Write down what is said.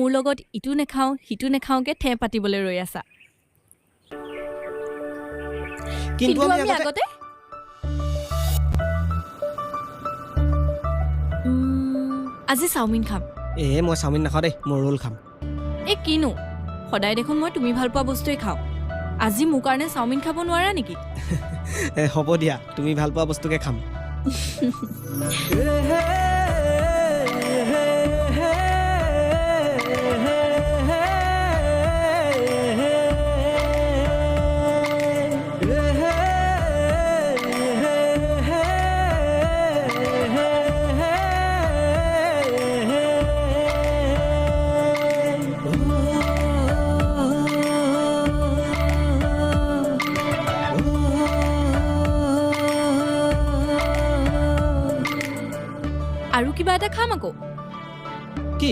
মোৰ লগত ইটো নেখাওঁ সিটো নেখাওঁকে ঠেহ পাতিবলৈ ৰৈ আছা কিন্তু আমি আগতে আজি চাওমিন খাম মই চাওমিন নাখাওঁ দেই মই ৰোল খাম এই কিনো সদায় দেখোন মই তুমি ভাল পোৱা বস্তুৱে খাওঁ আজি মোৰ কাৰণে চাওমিন খাব নোৱাৰা নেকি হ'ব দিয়া তুমি ভাল পোৱা বস্তুকে খাম আৰু কিবা এটা খাম আকৌ কি